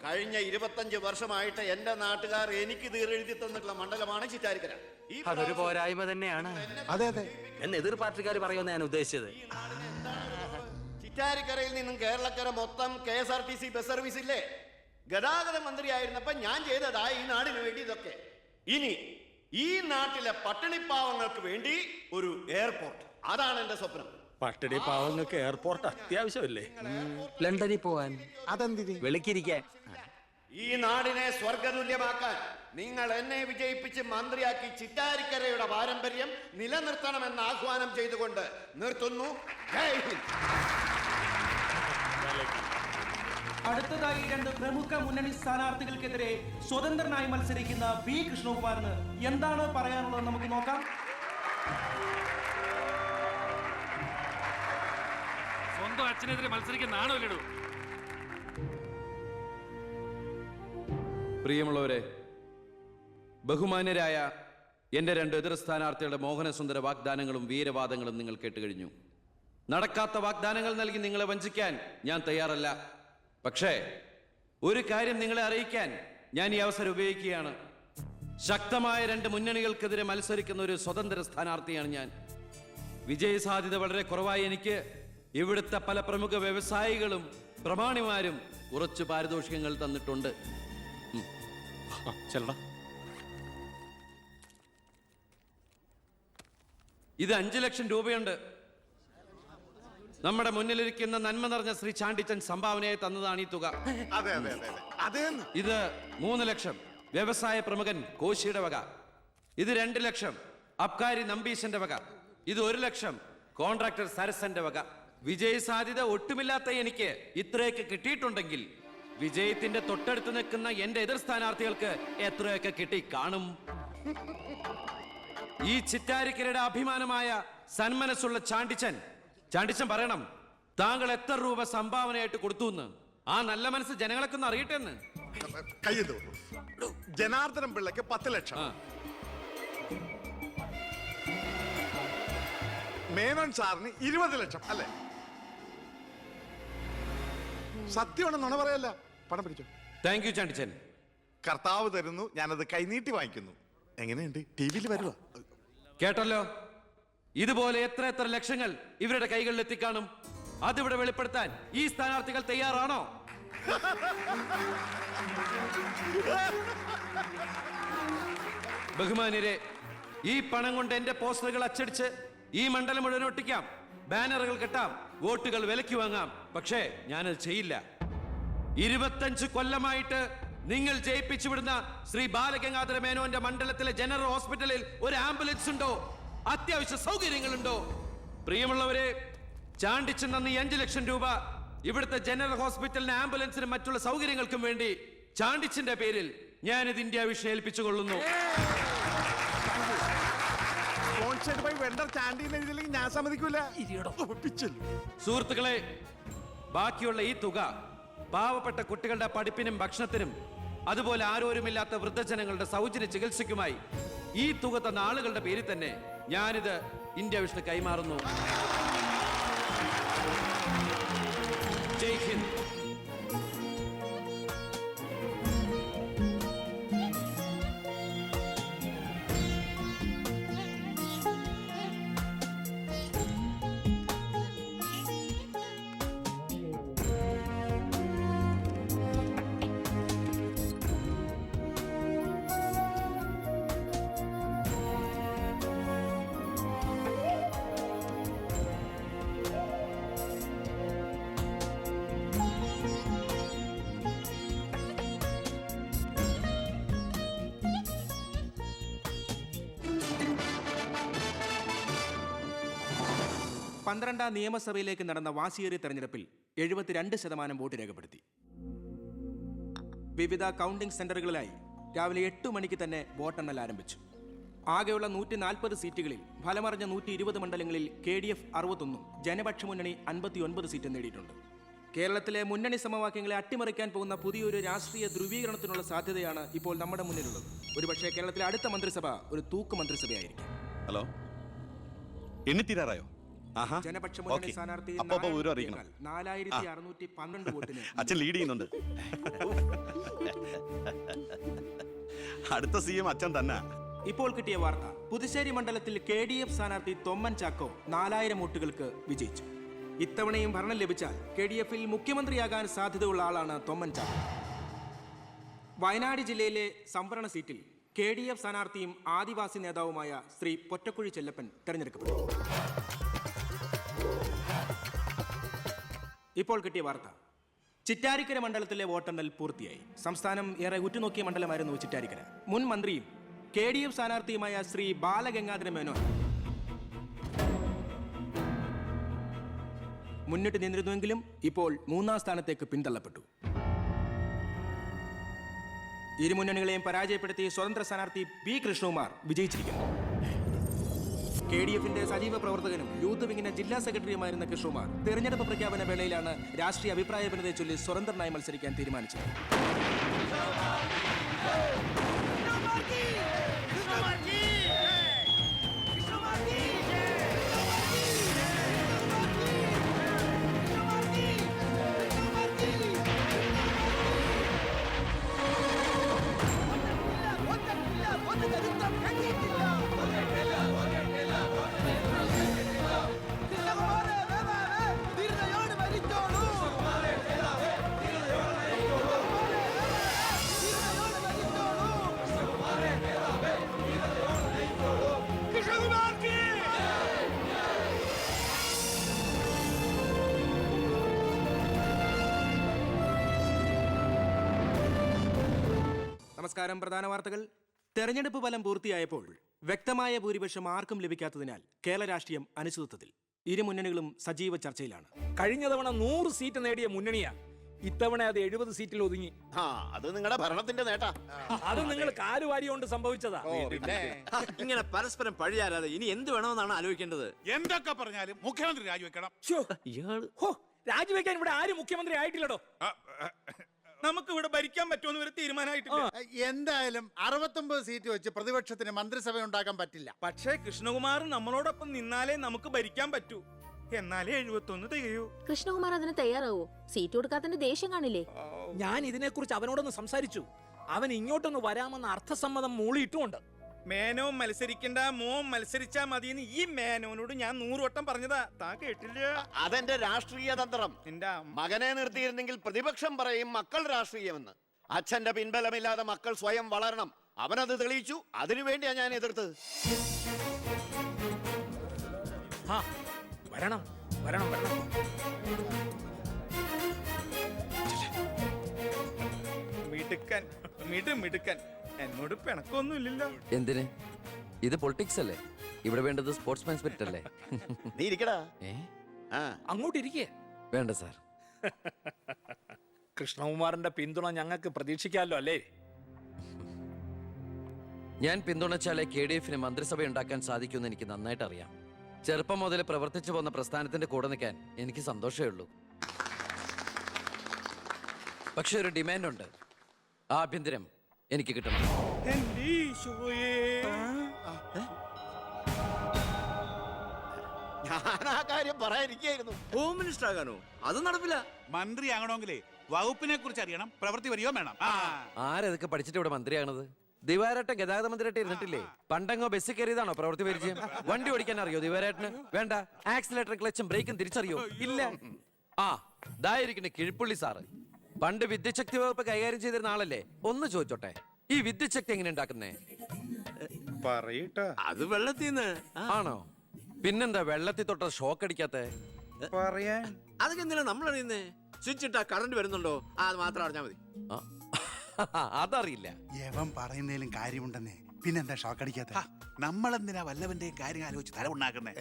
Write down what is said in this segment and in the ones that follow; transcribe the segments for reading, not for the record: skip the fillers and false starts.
കഴിഞ്ഞ 25 വർഷമായിട്ട് എന്റെ നാട്ടുകാർ എനിക്ക് തീരെഴുതി തന്നിട്ടുള്ള മണ്ഡലമാണ് ചിറ്റാരിക്കര. അതൊരു പോരായ്മ തന്നെയാണ്. അതെ അതെ എന്ന് എതിർ പാർട്ടിക്കാർ പറയുമെന്ന് ഞാൻ ഉദ്ദേശിച്ചത്. ചിറ്റാരിക്കരയിൽ നിന്നും കേരളക്കര മൊത്തം KSRTC ബസ് സർവീസ് ഇല്ലേ? ഗതാഗത മന്ത്രിയായിരുന്നപ്പോ ഞാൻ ചെയ്തതാ ഈ നാടിന് വേണ്ടി ഇതൊക്കെ. ഇനി ഈ നാട്ടിലെ പട്ടിണിപ്പാവങ്ങൾക്ക് വേണ്ടി ഒരു എയർപോർട്ട്, അതാണ് എന്റെ സ്വപ്നം. പട്ടിണി പാവങ്ങൾക്ക് എയർപോർട്ട് അത്യാവശ്യമല്ലേ? ലണ്ടനിൽ പോവാൻ, അതെന്തിന്? വെളുക്കിരിക്കാൻ. ഈ നാടിനെ സ്വർഗതുല്യമാക്കാൻ നിങ്ങൾ എന്നെ വിജയിപ്പിച്ച് മന്ത്രിയാക്കി ചിറ്റാരിക്കരയുടെ പാരമ്പര്യം നിലനിർത്തണമെന്ന് ആഹ്വാനം ചെയ്തുകൊണ്ട് നിർത്തുന്നു. ജയ് ഹിന്ദ്. അടുത്തതായി 2 പ്രമുഖ മുന്നണി സ്ഥാനാർത്ഥികൾക്കെതിരെ സ്വതന്ത്രനായി മത്സരിക്കുന്ന ബി കൃഷ്ണകുമാറിന് എന്താണ് പറയാനുള്ളത് നമുക്ക് നോക്കാം. സ്വന്തം അച്ഛനെതിരെ മത്സരിക്കുന്നതാണോ ഇല്ലടൂ? പ്രിയമുള്ളവരെ, ബഹുമാന്യരായ എൻ്റെ 2 എതിർ സ്ഥാനാർത്ഥികളുടെ മോഹനസുന്ദര വാഗ്ദാനങ്ങളും വീരവാദങ്ങളും നിങ്ങൾ കേട്ടുകഴിഞ്ഞു. നടക്കാത്ത വാഗ്ദാനങ്ങൾ നൽകി നിങ്ങളെ വഞ്ചിക്കാൻ ഞാൻ തയ്യാറല്ല. പക്ഷേ ഒരു കാര്യം നിങ്ങളെ അറിയിക്കാൻ ഞാൻ ഈ അവസരം ഉപയോഗിക്കുകയാണ്. ശക്തമായ 2 മുന്നണികൾക്കെതിരെ മത്സരിക്കുന്ന ഒരു സ്വതന്ത്ര സ്ഥാനാർത്ഥിയാണ് ഞാൻ. വിജയസാധ്യത വളരെ കുറവായി എനിക്ക് ഇവിടുത്തെ പല പ്രമുഖ വ്യവസായികളും പ്രമാണിമാരും കുറച്ച് പാരിതോഷികങ്ങൾ തന്നിട്ടുണ്ട്. ഇത് 5 ലക്ഷം രൂപയുണ്ട്. നമ്മുടെ മുന്നിലിരിക്കുന്ന നന്മ നിറഞ്ഞ ശ്രീ ചാണ്ടിച്ചൻ സംഭാവനയായി തന്നതാണ് ഈ തുക. ഇത് 3 ലക്ഷം വ്യവസായ പ്രമുഖൻ കോശിയുടെ വക. ഇത് 2 ലക്ഷം അബ്കാരി നമ്പീശന്റെ വക. ഇത് 1 ലക്ഷം കോൺട്രാക്ടർ സരസന്റെ വക. വിജയ സാധ്യത ഒട്ടുമില്ലാത്ത എനിക്ക് ഇത്രയൊക്കെ കിട്ടിയിട്ടുണ്ടെങ്കിൽ വിജയത്തിന്റെ തൊട്ടടുത്ത് നിൽക്കുന്ന എന്റെ എതിർ സ്ഥാനാർത്ഥികൾക്ക് എത്രയൊക്കെ കിട്ടി കാണും. ഈ ചിറ്റാരിക്കരയുടെ അഭിമാനമായ സന്മനസ്സുള്ള ചാണ്ടിച്ചൻ പറയണം, താങ്കൾ എത്ര രൂപ സംഭാവനയായിട്ട് കൊടുത്തു എന്ന്. ആ നല്ല മനസ്സ് ജനങ്ങളൊക്കെ ഒന്ന് അറിയട്ടെ എന്ന്. ജനാർദ്ദനം പിള്ളയ്ക്ക് 10 ലക്ഷം, മേനോൻ സാറിന് 20 ലക്ഷം അല്ലേ? സത്യമാണ്, നുണ പറയല്ല. പണം പിടിച്ചോ. Thank you Chandichan. കർത്താവ് തരുന്നു, ഞാനത് കൈനീട്ടി വാങ്ങിക്കുന്നു. എങ്ങനെയുണ്ട്? ടിവിയിൽ വരുക കേട്ടല്ലോ. ഇതുപോലെ എത്ര ലക്ഷങ്ങൾ ഇവരുടെ കൈകളിൽ എത്തിക്കാണും. അതിവിടെ വെളിപ്പെടുത്താൻ ഈ സ്ഥാനാർത്ഥികൾ തയ്യാറാണോ? ബഹുമാന്യരെ, ഈ പണം കൊണ്ട് എന്റെ പോസ്റ്ററുകൾ അച്ചടിച്ച് ഈ മണ്ഡലം മുഴുവൻ ഒട്ടിക്കാം, ബാനറുകൾ കെട്ടാം, വോട്ടുകൾ വിലയ്ക്ക് വാങ്ങാം. പക്ഷേ ഞാനത് ചെയ്യില്ല. 25 കൊല്ലമായിട്ട് നിങ്ങൾ ജയിപ്പിച്ചു വിടുന്ന ശ്രീ ബാലഗംഗാധര മേനോന്റെ മണ്ഡലത്തിലെ ജനറൽ ഹോസ്പിറ്റലിൽ ഒരു ആംബുലൻസ് ഉണ്ടോ? അത്യാവശ്യ സൗകര്യങ്ങളുണ്ടോ? പ്രിയമുള്ളവരെ, ചാണ്ടിച്ചൻ നന്ദി 5 ലക്ഷം രൂപ ഇവിടുത്തെ ജനറൽ ഹോസ്പിറ്റലിന് ആംബുലൻസിനും മറ്റുള്ള സൗകര്യങ്ങൾക്കും വേണ്ടി ചാണ്ടിച്ചന്റെ പേരിൽ ഞാനിത് ഇന്ത്യ വിഷൻ ഏൽപ്പിച്ചുകൊള്ളുന്നു. ഞാൻ സമ്മതിക്കൂല. സുഹൃത്തുക്കളെ, ബാക്കിയുള്ള ഈ തുക പാവപ്പെട്ട കുട്ടികളുടെ പഠിപ്പിനും ഭക്ഷണത്തിനും അതുപോലെ ആരോരുമില്ലാത്ത വൃദ്ധജനങ്ങളുടെ സൗജന്യ ചികിത്സയ്ക്കുമായി ഈ തുക തന്ന ആളുകളുടെ പേരിൽ തന്നെ ഞാനിത് ഇന്ത്യ വിഷൻ കൈമാറുന്നു. ജയ് ഹിന്ദ്. പന്ത്രണ്ടാം നിയമസഭയിലേക്ക് നടന്ന വാശിയേറിയ തെരഞ്ഞെടുപ്പിൽ 72% വോട്ട് രേഖപ്പെടുത്തി. വിവിധ കൗണ്ടിംഗ് സെന്ററുകളിലായി രാവിലെ 8 മണിക്ക് തന്നെ വോട്ടെണ്ണൽ ആരംഭിച്ചു. ആകെയുള്ള 140 സീറ്റുകളിൽ ഫലമറിഞ്ഞ 120 മണ്ഡലങ്ങളിൽ KDF 61, ജനപക്ഷ മുന്നണി 59 സീറ്റ് നേടിയിട്ടുണ്ട്. കേരളത്തിലെ മുന്നണി സമവാക്യങ്ങളെ അട്ടിമറിക്കാൻ പോകുന്ന പുതിയൊരു രാഷ്ട്രീയ ധ്രുവീകരണത്തിനുള്ള സാധ്യതയാണ് ഇപ്പോൾ നമ്മുടെ മുന്നിലുള്ളത്. ഒരുപക്ഷെ കേരളത്തിലെ അടുത്ത മന്ത്രിസഭ ഒരു തൂക്ക് മന്ത്രിസഭയായിരിക്കും. ഹലോ, എണ്ണിത്തീരാറായോ? ജനപക്ഷ മുന്നണി സ്ഥാനാർത്ഥി 4612 വോട്ടിന് അച്ഛൻ ലീഡ് ചെയ്യുന്നുണ്ട്. അടുത്ത CM അച്ഛൻ തന്നെ. ഇപ്പോൾ കിട്ടിയ വാർത്ത, പുതുശ്ശേരി മണ്ഡലത്തിൽ KDF സ്ഥാനാർത്ഥി തൊമ്മൻ ചാക്കോ 4000 വോട്ടുകൾക്ക് വിജയിച്ചു. ഇത്തവണയും ഭരണം ലഭിച്ചാൽ KDFൽ മുഖ്യമന്ത്രിയാകാൻ സാധ്യതയുള്ള ആളാണ് തൊമ്മൻ ചാക്കോ. വയനാട് ജില്ലയിലെ സംവരണ സീറ്റിൽ KDF സ്ഥാനാർത്ഥിയും ആദിവാസി നേതാവുമായ ശ്രീ പൊറ്റക്കുഴി ചെല്ലപ്പൻ തെരഞ്ഞെടുക്കപ്പെട്ടു. ഇപ്പോൾ കിട്ടിയ വാർത്ത, ചിറ്റാരിക്കര മണ്ഡലത്തിലെ വോട്ടെണ്ണൽ പൂർത്തിയായി. സംസ്ഥാനം ഏറെ ഉറ്റുനോക്കിയ മണ്ഡലമായിരുന്നു ചിറ്റാരിക്കര. മുൻ മന്ത്രിയും KDF സ്ഥാനാർത്ഥിയുമായ ശ്രീ ബാലഗംഗാധര മേനോൻ മുന്നിട്ട് നിന്നിരുന്നുവെങ്കിലും ഇപ്പോൾ 3ാം സ്ഥാനത്തേക്ക് പിന്തള്ളപ്പെട്ടു. ഇരു മുന്നണികളെയും പരാജയപ്പെടുത്തി സ്വതന്ത്ര സ്ഥാനാർത്ഥി P. കൃഷ്ണകുമാർ വിജയിച്ചിരിക്കുന്നു. KDFന്റെ സജീവ പ്രവർത്തകനും യൂത്ത് വിങ്ങിന്റെ ജില്ലാ സെക്രട്ടറിയുമായിരുന്ന കൃഷ്ണകുമാർ തെരഞ്ഞെടുപ്പ് പ്രഖ്യാപന വേളയിലാണ് രാഷ്ട്രീയ അഭിപ്രായ ഭിന്നതയെ ചൊല്ലി സ്വതന്ത്രനായി മത്സരിക്കാൻ തീരുമാനിച്ചത്. നമസ്കാരം. പ്രധാന വാർത്തകൾ. തെരഞ്ഞെടുപ്പ് ഫലം പൂർത്തിയായപ്പോൾ വ്യക്തമായ ഭൂരിപക്ഷം ആർക്കും ലഭിക്കാത്തതിനാൽ കേരള രാഷ്ട്രീയം അനിശ്ചിതത്വത്തിൽ. ഇരു മുന്നണികളും സജീവ ചർച്ചയിലാണ്. കഴിഞ്ഞ തവണ 100 സീറ്റ് നേടിയ മുന്നണിയാ, ഇത്തവണ അത് 70 സീറ്റിൽ ഒതുങ്ങി. അത് നിങ്ങളുടെ ഭരണത്തിന്റെ നേട്ടാ. അത് നിങ്ങൾ കാലുവാരി കൊണ്ട് സംഭവിച്ചതാ. ഇങ്ങനെ പരസ്പരം പഴിയാരാതെ ഇനി എന്ത് വേണമെന്നാണ് ആലോചിക്കേണ്ടത്. എന്തൊക്കെ പറഞ്ഞാലും മുഖ്യമന്ത്രി രാജിവെക്കണം. രാജിവെക്കാൻ ഇവിടെ ആരും മുഖ്യമന്ത്രി ആയിട്ടില്ലടോ. നമുക്ക് ഇവിടെ ഭരിക്കാൻ പറ്റുമെന്ന് ഒരു തീരുമാനമായിട്ടില്ല. എന്തായാലും 69 സീറ്റ് വെച്ച് പ്രതിപക്ഷത്തിന് മന്ത്രിസഭ ഉണ്ടാക്കാൻ പറ്റില്ല. പക്ഷേ കൃഷ്ണകുമാർ നമ്മളോടൊപ്പം നിന്നാലേ നമുക്ക് ഭരിക്കാൻ പറ്റൂ. എന്നാലേ 71 തികയൂ. കൃഷ്ണകുമാർ അതിന് തയ്യാറാവോ? സീറ്റ് കൊടുക്കാത്തതിന്റെ ദേഷ്യം കാണില്ലേ? ഞാൻ ഇതിനെക്കുറിച്ച് അവനോടൊന്ന് സംസാരിച്ചു. അവൻ ഇങ്ങോട്ടൊന്ന് വരാമെന്ന അർത്ഥസമ്മതം മൂളിയിട്ടുമുണ്ട്. മേനോൻ മത്സരിക്കണ്ട, മോൻ മത്സരിച്ചാ മതിയെന്ന് ഈ മേനോനോട് ഞാൻ 100 വട്ടം പറഞ്ഞതാ. താ കേട്ടില്ല. അതെന്റെ രാഷ്ട്രീയ തന്ത്രം. എന്റെ മകനെ നിർത്തിയിരുന്നെങ്കിൽ പ്രതിപക്ഷം പറയും മക്കൾ രാഷ്ട്രീയമെന്ന്. അച്ഛന്റെ പിൻബലമില്ലാതെ മക്കൾ സ്വയം വളരണം. അവനത് തെളിയിച്ചു. അതിനുവേണ്ടിയാ ഞാൻ എതിർത്തത്. വരണം വരണം വരണം. മിടുക്കൻ മിടുക്കൻ. എന്നോട് പിണക്കൊന്നുമില്ലല്ലോ. എന്തിന്? ഇത് പൊളിറ്റിക്സ് അല്ലേ? ഇവിടെ വേണ്ടത് സ്പോർട്സ്മാൻ സ്പിരിറ്റ് അല്ലേ? നീ ഇരിക്കടാ. അങ്ങോട്ടിരിക്കേ. വേണ്ട സാർ. കൃഷ്ണകുമാറിന്റെ പിന്തുണ ഞങ്ങൾക്ക് പ്രതീക്ഷിക്കാമല്ലോ അല്ലേ? ഞാൻ പിന്തുണച്ചാലേ KDFന് മന്ത്രിസഭ ഉണ്ടാക്കാൻ സാധിക്കുമെന്ന് എനിക്ക് നന്നായിട്ട് അറിയാം. ചെറുപ്പം മുതൽ പ്രവർത്തിച്ചു പോന്ന പ്രസ്ഥാനത്തിന്റെ കൂടെ നിൽക്കാൻ എനിക്ക് സന്തോഷമേ ഉള്ളൂ. പക്ഷെ ഒരു ഡിമാൻഡ് ഉണ്ട്. ആഭ്യന്തരം എനിക്ക് കിട്ടണം. ഞാൻ ആ കാര്യം പറയാനിരിക്കായിരുന്നു. Home minister ആകാനോ? അത് നടപ്പില്ല. മന്ത്രി ആകണമെങ്കിലേ വകുപ്പിനെ കുറിച്ച് അറിയണം, പ്രവൃത്തി വരികയോ വേണം. ആരതൊക്കെ പഠിച്ചിട്ട് ഇവിടെ മന്ത്രിയാണത്? ദിവാരേട്ടൻ ഗതാഗത മന്ത്രിയായിട്ട് ഇരുന്നിട്ടില്ലേ? പണ്ടങ്ങോ ബസ്സിൽ കയറിയതാണോ പ്രവൃത്തി പരിചയം? വണ്ടി ഓടിക്കാൻ അറിയോ ദിവാരേട്ടന്? വേണ്ട. ആക്സിലേറ്റർ ക്ലച്ചും ബ്രേക്കും തിരിച്ചറിയോ? ഇല്ല. ദായിരിക്കുന്ന കിഴിപ്പുള്ളി സാറ് പണ്ട് വിദ്യുച്ഛക്തി വകുപ്പ് കൈകാര്യം ചെയ്തിരുന്ന ആളല്ലേ? ഒന്ന് ചോദിച്ചോട്ടെ, ഈ വിദ്യുച്ഛക്തി എങ്ങനെ ഉണ്ടാക്കുന്നേ? അത് വെള്ളത്തിന്ന് ആണോ? പിന്നെന്താ വെള്ളത്തിൽ തൊട്ട ഷോക്ക് അടിക്കാത്ത? പറയാൻ അതൊക്കെ എന്തിനാ നമ്മൾ അറിയുന്നേ? സ്വിച്ച് ഇട്ടാ കറണ്ട് വരുന്നുണ്ടോ? അത് മാത്രം അറിഞ്ഞാ മതി. അതറിയില്ല. യവൻ പറയുന്നതിലും കാര്യമുണ്ടെന്നേ. പിന്നെന്താ ഷോക്ക് അടിക്കാത്ത? നമ്മളെന്തിനാ വല്ലവന്റെ കാര്യം ആലോചിച്ച് തല ഉണ്ടാക്കുന്നേ?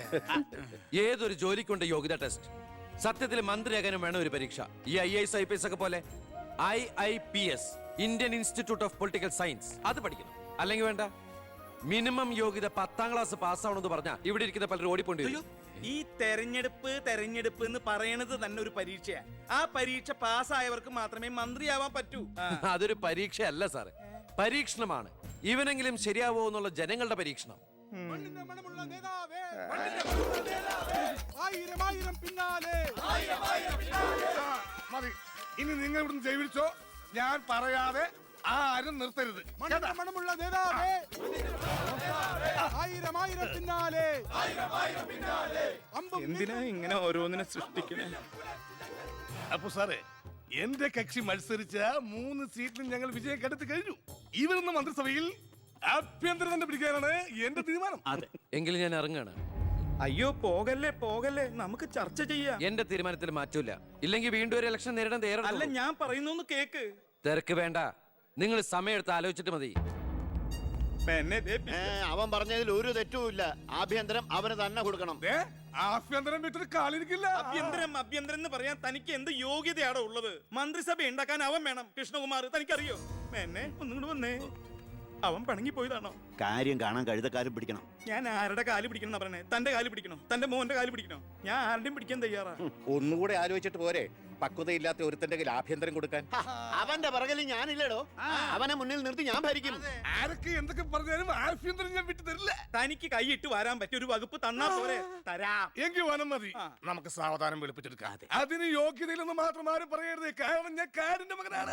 ഏതൊരു ജോലിക്കുണ്ട് യോഗ്യത ടെസ്റ്റ്. സത്യത്തിൽ മന്ത്രിയാകാനും വേണം ഒരു പരീക്ഷ. ഈ IAS IPS ഒക്കെ പോലെ IIPS, Indian institute of political science, അത് പഠിക്കണം. അല്ലെങ്കിൽ വേണ്ട. മിനിമം യോഗ്യത 10ാം ക്ലാസ് പാസ്സാവണമെന്ന് പറഞ്ഞാ ഇവിടെ ഇരിക്കുന്ന പലരും ഓടിപ്പോണ്ടി വരും. ഈ തെരഞ്ഞെടുപ്പ് എന്ന് പറയണത് തന്നെ ഒരു പരീക്ഷയാ. ആ പരീക്ഷ പാസ്സായവർക്ക് മാത്രമേ മന്ത്രിയാവാൻ പറ്റൂ. അതൊരു പരീക്ഷയല്ല സാറേ, പരീക്ഷണമാണ്. ഇവനെങ്കിലും ശരിയാവോ എന്നുള്ള ജനങ്ങളുടെ പരീക്ഷണം. മതി. ഇനി നിങ്ങൾ ഇവിടുന്ന് ജൈവിച്ചോ. ഞാൻ പറയാതെ ആരും നിർത്തരുത്. മണമുള്ള നേതാവേ, ആയിരം ആയിരം പിന്നാലെ. എന്തിനാ ഇങ്ങനെ ഓരോന്നിനെ സൃഷ്ടിക്കണേ? അപ്പൊ സാറേ, എന്റെ കക്ഷി മത്സരിച്ച 3 സീറ്റിലും ഞങ്ങൾ വിജയം കണ്ടെത്തി കഴിഞ്ഞു. ഇവരുന്ന മന്ത്രിസഭയിൽ ആഭ്യന്തരം തന്നെ പിടിക്കാനാണ് എന്റെ തീരുമാനം. എങ്കിലും ഞാൻ ഇറങ്ങാണ്. അയ്യോ പോകല്ലേ പോകല്ലേ, നമുക്ക് ചർച്ച ചെയ്യാം. എന്റെ തീരുമാനത്തിൽ മാറ്റൂല. ഇല്ലെങ്കിൽ വീണ്ടും ഒരു ഇലക്ഷൻ നേരിടാൻ അല്ല തയ്യാറല്ല. ഞാൻ പറയുന്നു കേക്ക്. തിരക്ക് വേണ്ട, നിങ്ങൾ സമയം ആലോചിച്ചിട്ട് മതി. എന്നെ ദേ പി- അവൻ പറഞ്ഞതിൽ ഒരു തെറ്റുമില്ല. ആഭ്യന്തരം അവന് തന്നെ കൊടുക്കണം. ആഭ്യന്തരം വിട്ടിട്ട് കാലിരിക്കില്ല. അഭ്യന്തരം എന്ന് പറയാൻ തനിക്ക് എന്ത് യോഗ്യതയാണോ ഉള്ളത്? മന്ത്രിസഭ ഉണ്ടാക്കാൻ അവൻ വേണം. കൃഷ്ണകുമാർ തനിക്കറിയോ? എന്നെ ഒന്നും കൂടെ വന്നേ. അവൻ പണങ്ങി പോയതാണോ? കാര്യം കാണാൻ കഴുതക്കാരും പിടിക്കണം. ഞാൻ ആരുടെ കാല് പിടിക്കണം എന്നാ പറയണേ? തന്റെ കാല് പിടിക്കണോ? തന്റെ മോന്റെ കാല് പിടിക്കണോ? ഞാൻ ആരുടെയും പിടിക്കാൻ തയ്യാറാ. ഒന്നുകൂടെ ആലോചിച്ചിട്ട് പോരെ പക്വതയില്ലാത്ത ഒരുത്തന്റെ കയ്യിൽ ആഭ്യന്തരം കൊടുക്കാൻ. അവന്റെ പിറകിൽ ഞാനില്ലടോ. അവനെ മുന്നിൽ നിർത്തി ഞാൻ ഭരിക്കും. ആരൊക്കെ എന്തൊക്കെ പറഞ്ഞാലും ആഭ്യന്തരം ഞാൻ വിട്ടു തരില്ല. തനിക്ക് കൈയിട്ട് വരാൻ പറ്റിയ ഒരു വകുപ്പ് തന്നാ പോരെ? തരാം. എങ്കിൽ വനം മതി. നമുക്ക് സാവധാനം വെളുപ്പിച്ചെടുക്കാം. അതിന് യോഗ്യതയിലൊന്നും മാത്രം ആരും പറയരുത്. കാരണം ഞാൻ കാടിന്റെ മകനാണ്.